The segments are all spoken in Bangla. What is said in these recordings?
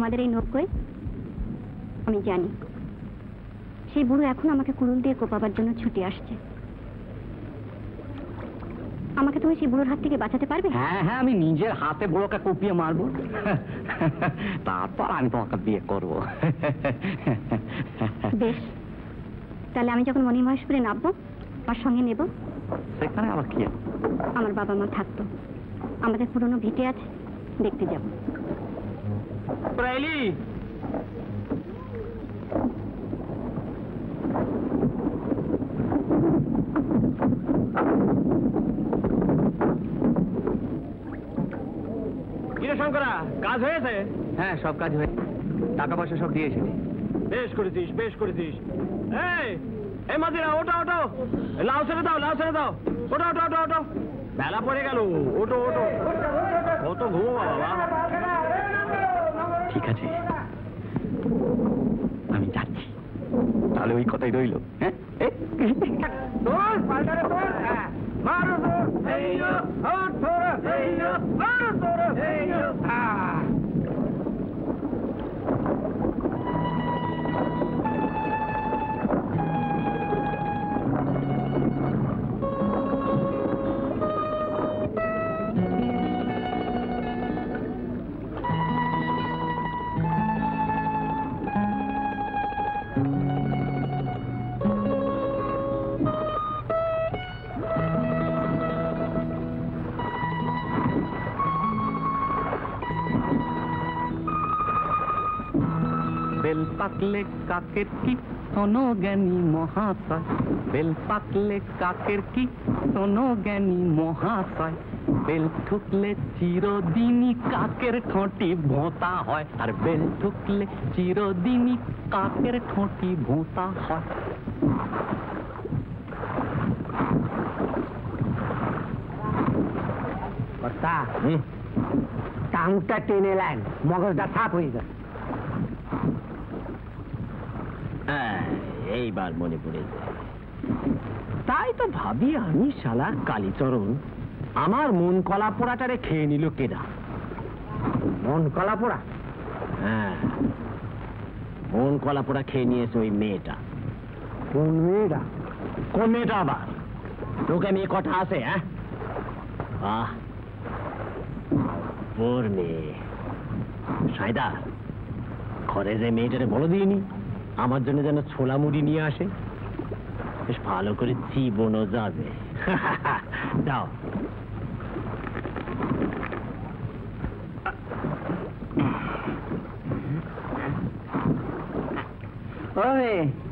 আমাদের এই নৌকোয়? আমি জানি সেই বুড়ো এখন আমাকে কুড়ুল দিয়ে কোপাবার জন্য ছুটে আসছে। আমাকে তুমি সেই বুড়োর হাত থেকে বাঁচাতে পারবে? হ্যাঁ হ্যাঁ, আমি নিজের হাতে বুড়োকে কুপিয়ে মারবো, তারপর আমি তোমাকে বিয়ে করব। বেশ, তাহলে আমি যখন মণিমহেশপুরে নামবো আমার সঙ্গে নেব। সেখানে আবার কি? আমার বাবা মা থাকতো, আমাদের পুরনো ভিটে আছে, দেখতে যাব। শঙ্করা, কাজ হয়েছে? হ্যাঁ, সব কাজ হয়ে, টাকা পয়সা সব দিয়ে এসেছি। বেশ করেছিস, বেশ করেছিস। এই মাঝিরা, ওটো ওটো, লাউ ছেড়ে দাও, লাউ ছেড়ে দাও, ওটো ওটো ওটো ওটো, বেলা পড়ে গেল, ওটো ওটো, কত ঘুমো বাবা। ঠিক আছে, আমি যাচ্ছি, তাহলে ওই কথাই রইল। হ্যাঁ, বেল পাকলে কাকের কি শোনো জ্ঞানী মহাশয়, বেল পাকলে কাকের কি শোনো জ্ঞানী মহাশয়, বেল ঠুকলে চিরদিনই কাকের ঠোঁটি ভোঁতা হয়, আর বেল ঠুকলে চিরদিনই কাকের ঠোঁটি ভোঁতা হয়। টাংটা টেনে নেন, মগজটা সাফ হয়ে যায়। এইবার মনে পড়েছে, তাই তো ভাবি আমি শালা কালীচরণ আমার মন কলা পোড়াটারে খেয়ে নিল কেডা? মন কলা পোড়া? হ্যাঁ, মন কলা পোড়া খেয়ে নিয়েছে ওই মেয়েটা। কোন মেয়েটা? কোন মেয়েটা আবার? তোকে মেয়ে কটা আছে? হ্যাঁ, আহ, ওর মেয়ে সাইদা, ঘরে যে মেয়েটারে বলো দিইনি আমার জন্য যেন ছোলা মুড়ি নিয়ে আসে, বেশ ভালো করে জীবনও যাবে। যাও।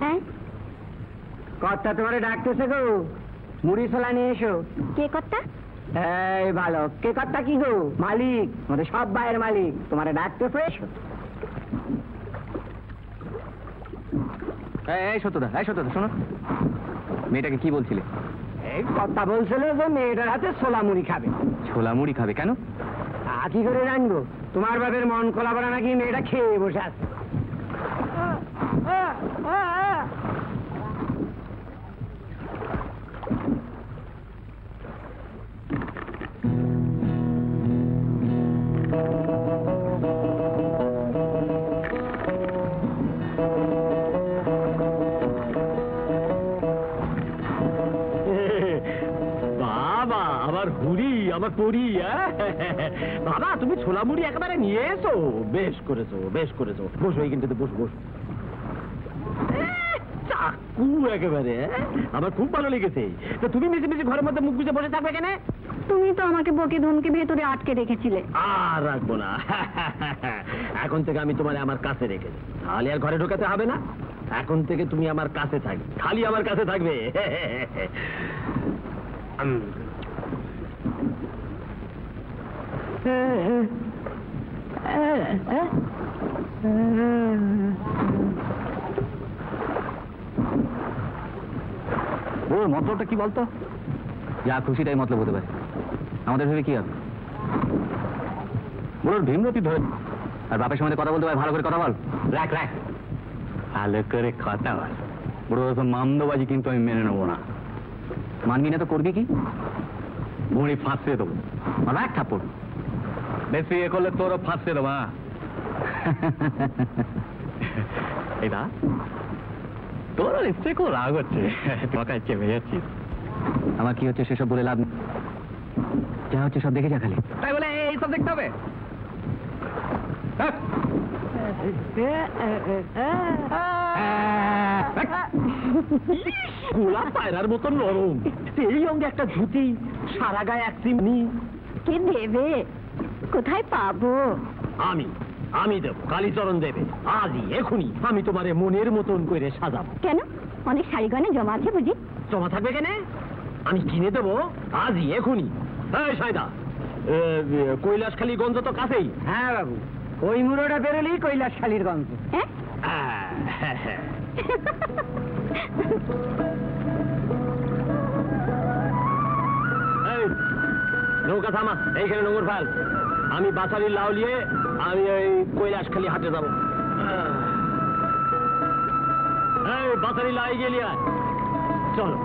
হ্যাঁ, কর্তা তোমারে ডাকতেছে গো, মুড়ি ছোলা নিয়ে এসো। কে কর্তা? এই ভালো, কে কর্তা কি গো? মালিক, আমাদের সব বাইরের মালিক, তোমারে ডাকতেছে, এসো। এই সত্যদা, এই সত্যদা, শোনো, মেয়েটাকে কি বলছিলে? এই কথা বলছিল যে মেয়েটার হাতে ছোলা মুড়ি খাবে। ছোলা মুড়ি খাবে কেন? কি করে জানবো? তোমার বাপের মন কলা বলা নাকি মেয়েটা খেয়ে বসে আছে। আমার পরি, বাবা তুমি ছোলা মুড়ি একেবারে নিয়ে এসো। বেশ করেছো, বেশ করেছো, বসো কিন্তু, বসো বসো। চাকু একেবারে, আমার খুব ভালো লেগেছে। তো তুমি মিশে মিশে ঘরের মধ্যে মুখ বুঝে বসে থাকবে কেন? তুমি তো আমাকে বকে ধমকে ভেতরে আটকে রেখেছিলে। আর রাখবো না, এখন থেকে আমি তোমার আমার কাছে রেখেছি, তাহলে আর ঘরে ঢোকাতে হবে না। এখন থেকে তুমি আমার কাছে থাকবে, খালি আমার কাছে থাকবে। ওর মতলবটা কি বলতো? যা খুশি তাই মতলব হতে পারে, আমাদের ভেবে কি হবে? ওর ভীমরতি ধরে, আর বাপের সঙ্গে কথা বলতে পারে, ভালো করে কথা বল। রাখ রাখ, ভালো করে কথা বল। বড় মামদোবাজি কিন্তু আমি মেনে নেবো না। মানবি না তো করবি কি? ঘুড়ি ফাঁসিয়ে দেবো, রাখ থাপ্পড়। বেশি এ করলে তোরও ফাঁসিয়ে দেবো। এটা তোর আর নিশ্চয়ই খুব রাগ হচ্ছে, তোকে চেপে যাচ্ছিস। আমার কি হচ্ছে সেসব বলে লাভ নেই। যা হচ্ছে সব দেখে যা খালি। তাই বলে এই সব দেখতে হবে? গোলাপ পায়রার মতো নরম, সেই অঙ্গে একটা ধুতি, সারা গায়ে এক চিমনি। কে দেবে? কোথায় পাবো? আমি দেব, কালীচরণ দেবে। আজই এখনই আমি তোমারে মনের মতন করে সাজাবো। কেন? অনেক শাড়ি গয়না জমা আছে বুঝি? জমা থাকবে কেন? আমি কিনে দেবো আজই এখনই। এই সায়দা, কৈলাসখালী গঞ্জ তো কাছেই। হ্যাঁ বাবু, ওই মুড়োটা বেরোলেই কৈলাসখালীর গঞ্জ। হ্যাঁ? এই, নৌকা থামা, এইখানে নোংর ফাল। আমি বাসারির লাউ নিয়ে আমি ওই কৈলাসখালী হাটে যাবো। এই বাসারি লাউ গেলি আর চলো।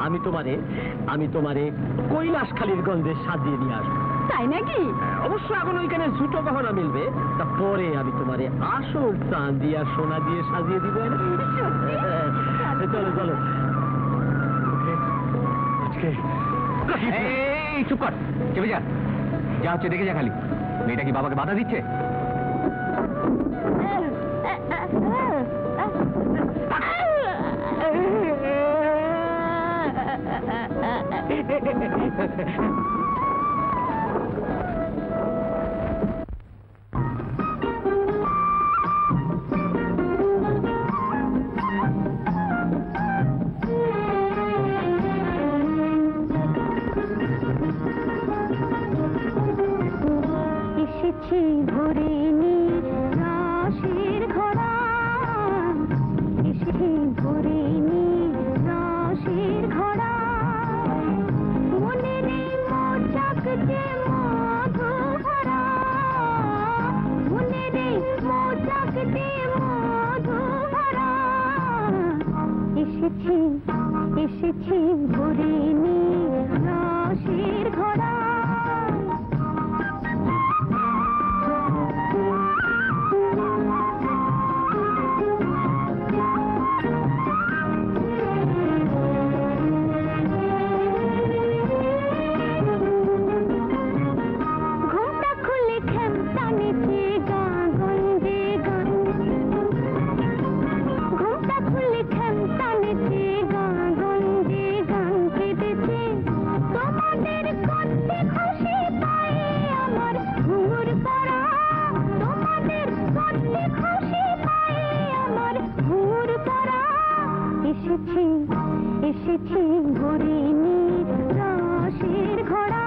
আমি তোমারে কৈলাসখালীর গঞ্জে সাজিয়ে নিয়ে আসবো। তাই নাকি? অবশ্য এখন ওইখানে জুতো গহনা মিলবে, তা পরে আমি তোমারে আসল চাঁদি আর সোনা দিয়ে সাজিয়ে দিব। চলো চলো। আজকে এই চুপ কর, চেপে যা। যা হচ্ছে দেখে যা খালি। মেয়েটা কি বাবাকে বাধা দিচ্ছে? এসেছি ভরে নিয়ে রসের ঘোড়া, এসেছি ভরে নিয়ে রসের ঘোড়া, মনে নেই মোচাক যে মধু ভরা, মনে নেই মোচাক যে মধু ভরা, এসেছি ভরে নিয়ে রসের ঘোড়া। ঘুমটা খুলে খেমটা নেচে গান গঞ্জে গান, ঘুমটা খুলে খেমটা নেচে গান গঞ্জে গান কেঁদেছে। তোমাদের করতে খুশি পায়ে আমার ঘুঙুর পরা, তোমাদের করতে খুশি পায়ে আমার ঘুঙুর পরা, এসেছি ভরে নিয়ে রসের ঘোড়া।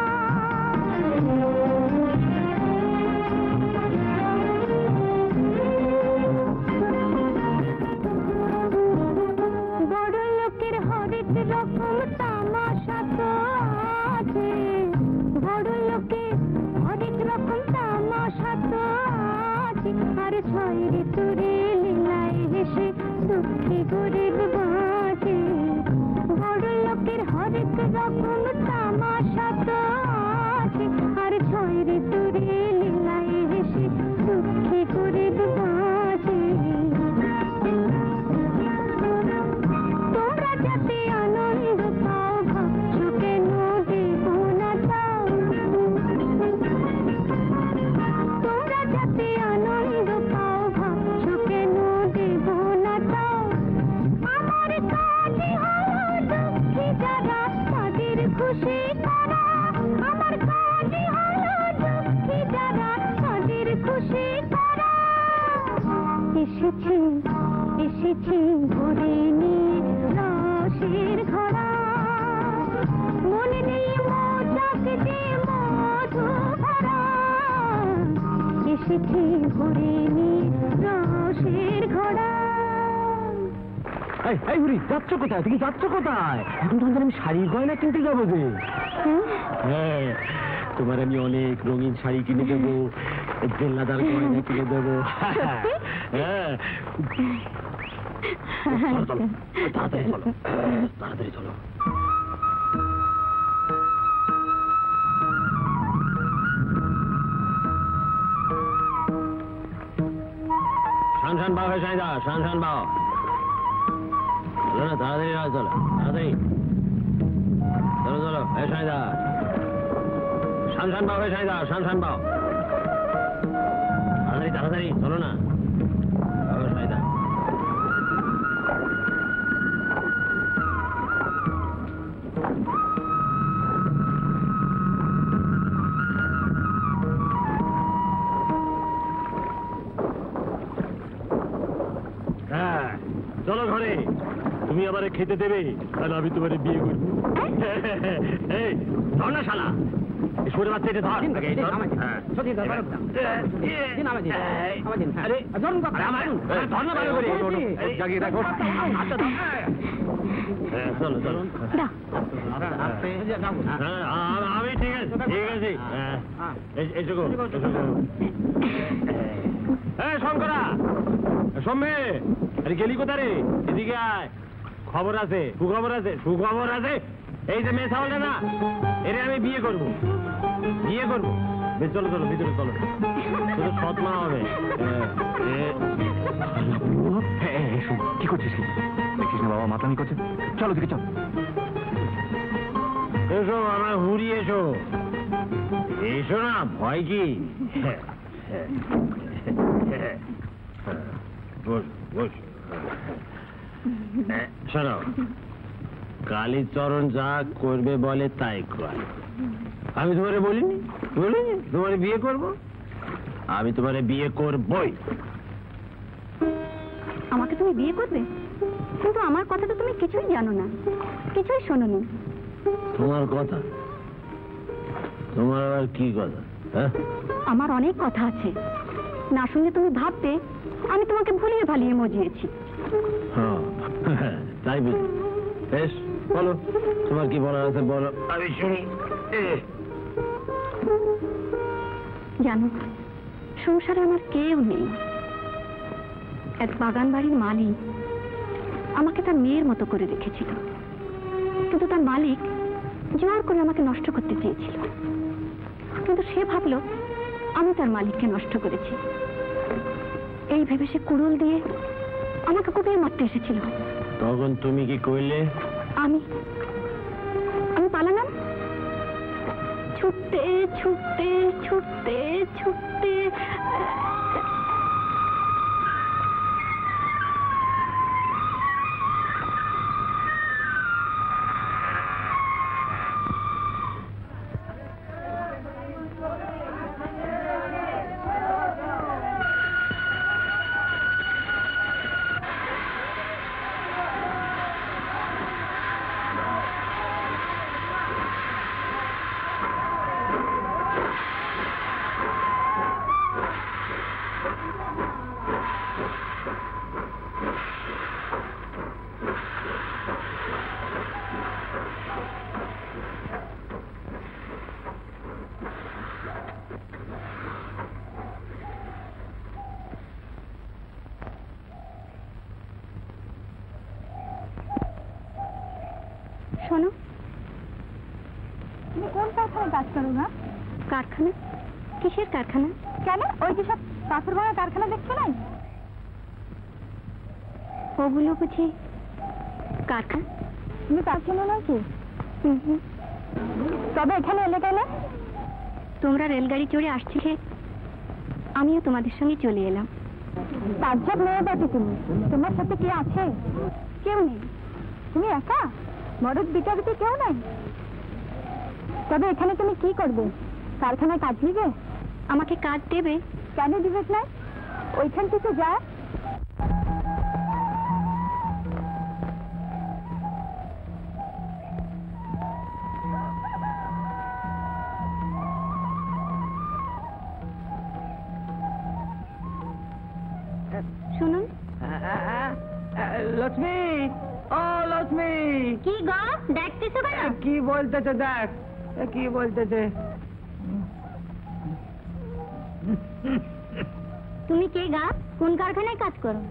বড় লোকের হরেক রকম তামাশা তো আছে, বড় লোকের হরেক রকম তামাশা তো আছে, আর ছয় ঋতুরে লীলায় হেসে দুঃখী গরিব বাঁচে। বড় লোকের হরেক রকম তামাশা তো আছে, আর ছয় ঋতুরে লীলায় হেসে দুঃখী গরিব বাঁচে। তোমরা যাতে আনন্দ পাও ভাবছ কেন দেব না তাও, তোমরা যাতে আনন্দ পাও ভাবছ কেন দেব না তাও। আমার কাজই হলো দুঃখী যারা তাদের খুশি করা, আমার কাজই হলো দুঃখী যারা তাদের খুশি করা। এসেছি ভরে নিয়ে রসের ঘোড়া, মনে নেই মোচাক যে মধু ভরা, এসেছি ভরে নিয়ে রসের ঘোড়া। এই বুড়ি, যাচ্ছ কোথায়? তুমি যাচ্ছ কোথায়? এখন তো আমি শাড়ির গয়না কিনতে যাবো যে। হ্যাঁ, তোমার আমি অনেক রঙিন শাড়ি কিনে দেবো, জেল্লাদার গয়না কিনে দেবো। হ্যাঁ, চলো, তাড়াতাড়ি চলো, তাড়াতাড়ি চলো। শান বাও সাইদা শান বাও চলো না তাড়াতাড়ি রাজ চলো তাড়াতাড়ি চলো চলো সাইদা শান বাও সাইদা শান বাও তাড়াতাড়ি তাড়াতাড়ি চলো না সাইদা চলো ঘরে তুমি আবার খেতে দেবে তাহলে আমি তোমার বিয়ে করবো এই ধর না শালা সরে বাচ্চা এটা ধর ধর না ভালো করে জাগিয়ে রাখো চলো চলো আমি ঠিক আছে ঠিক আছে এসো হ্যাঁ শঙ্করা সম্মে আরে গেলি কোথা রে এদিকে আয় খবর আছে সুখবর আছে এই যে মেয়ে ছাওয়ালটা না এরে আমি বিয়ে করবো চলো চলো ভিতরে চলো তোর সৎ মা হবে কি করছিস দেখিস না বাবা মাতলামি করছে চলো দিকে চল এসো আমার হুড়ি এসো না ভয় কি বস শোনো কালীচরণ যা করবে বলে তাই কর আমি তোমারে বলিনি তোমারে বিয়ে করব আমি তোমারে বিয়ে করবই আমাকে তুমি বিয়ে করবে কিন্তু আমার কথা তো তুমি কিছুই জানো না কিছুই শোনোনি তোমার কথা তোমার আবার কি কথা হ্যাঁ আমার অনেক কথা আছে না শুনলে তুমি ভাববে আমি তোমাকে ভুলিয়ে ভালিয়ে মজিয়েছি হ্যাঁ তাই বুঝি বেশ বলো তোমার কি বলার আছে বলো আমি শুনি জানো সংসারে আমার কেউ নেই এক বাগান বাড়ির মালিক আমাকে তার মেয়ের মতো করে রেখেছিল কিন্তু তার মালিক জোর করে আমাকে নষ্ট করতে চেয়েছিল কিন্তু সে ভাবলো আমি তার মালিককে নষ্ট করেছি এই ভেবে সে কুড়ুল দিয়ে আমাকে কোথায় মারতে এসেছিল তখন তুমি কি করলে আমি পালালাম ছুটতে ছুটতে ছুটতে ছুটতে শোনো তুমি কোন কারখানায় কাজ করো না? কারখানা কিসের কারখানা কেন ওই যে সব পাথর ভাঙা কারখানা দেখছো নাই? ওগুলো বুঝি কারখানা তুমি কাজ শোনো নাকি? তবে এখানে এলে কেন? তোমরা রেলগাড়ি চড়ে আসছিলে আমিও তোমাদের সঙ্গে চলে এলাম তাজ্জব মেয়ে বাকি তুমি তোমার সাথে কে আছে? কেউ নেই তুমি একা? মরদ বিটাবিতে কেউ নাই? তবে এখানে তুমি কি করবে? কারখানায় কাজ নিবে? আমাকে কাজ দেবে কেন দিবে না? ওইখান থেকে যা শুনুন লক্ষ্মী ও লক্ষ্মী কি গো দেখতেছো কেন কি বলতেছে দেখ কি বলতেছে তুমি কে গা কোন কারখানায় কাজ করো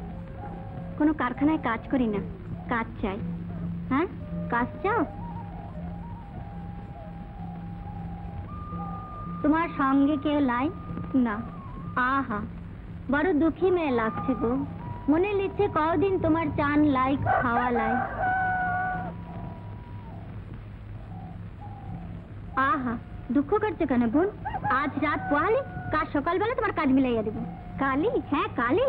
কোনো কারখানায় কাজ করি না কাজ চাই হ্যাঁ কাজ চাও তোমার সঙ্গে কেউ লাই না আহা বড় দুঃখী মেয়ে লাগছে গো। মনে লিখছে কদিন তোমার চান লাই খাওয়া লাই। আহা, দুঃখ করছে কেন বোন? আজ রাত পোহালে কাল সকালবেলা তোমার কাজ মিলাইয়া দেবো। কালি? হ্যাঁ কালি।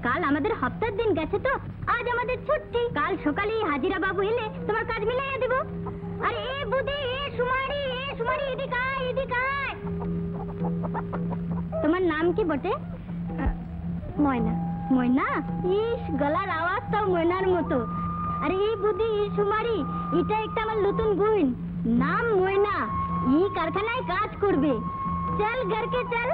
কাল আমাদের হপ্তার দিন গেছে তো, আজ আমাদের ছুটি। কাল সকালে হাজিরা বাবু এলে তোমার কাজ মিলাইয়া দেবো। আরে এ বুদ্ধি, এ সুমারি, এদিকে আয়, এদিকে আয়। তোমার নাম কি বটে? ময়না। ময়না? ইস, গলার আওয়াজটাও ময়নার মতো। আরে এই বুদ্ধি, এই সুমারি, এটা একটা আমার নতুন গুণ। নাম ময়না, এই কারখানায় কাজ করবে। চল ঘরকে চল।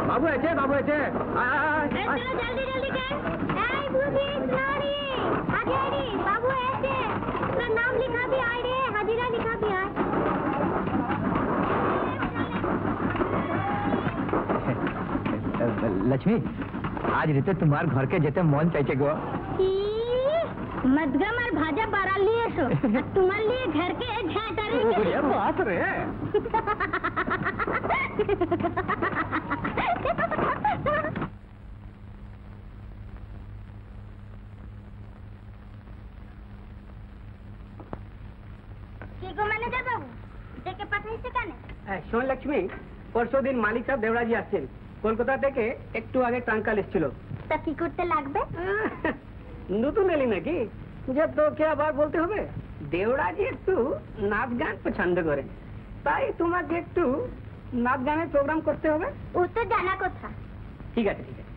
বাবু আছে, বাবু আছে। জলদি জলদি কর। এই বুদ্ধি, সুমারি, আগে আরে বাবু আছে। তোর নাম লিখাবি আয় রে, হাজিরা লিখাবি আয়। लक्ष्मी, आज रीते तुम्हार घर के जेते मन चाइचे गो। मदगम और भाजा बारा लिए सो, तुम्हार लिए घर के झाटारे ये बात रे। কি গো ম্যানেজার বাবু, ডেকে পাঠাইছে কেন? শোন লক্ষ্মী, পরশু দিন মালিক সাহেব দেওরাজি আসছেন। কলকাতা থেকে একটু আগে ট্রাঙ্কাল এসেছিল। তা কি করতে লাগবে? নতুন এলি নাকি যে তোকে আবার বলতে হবে? দেওরাজি একটু নাচ গান পছন্দ করে, তাই তোমাকে একটু নাচ গানের প্রোগ্রাম করতে হবে। ও তো জানা কথা। ঠিক আছে, ঠিক আছে।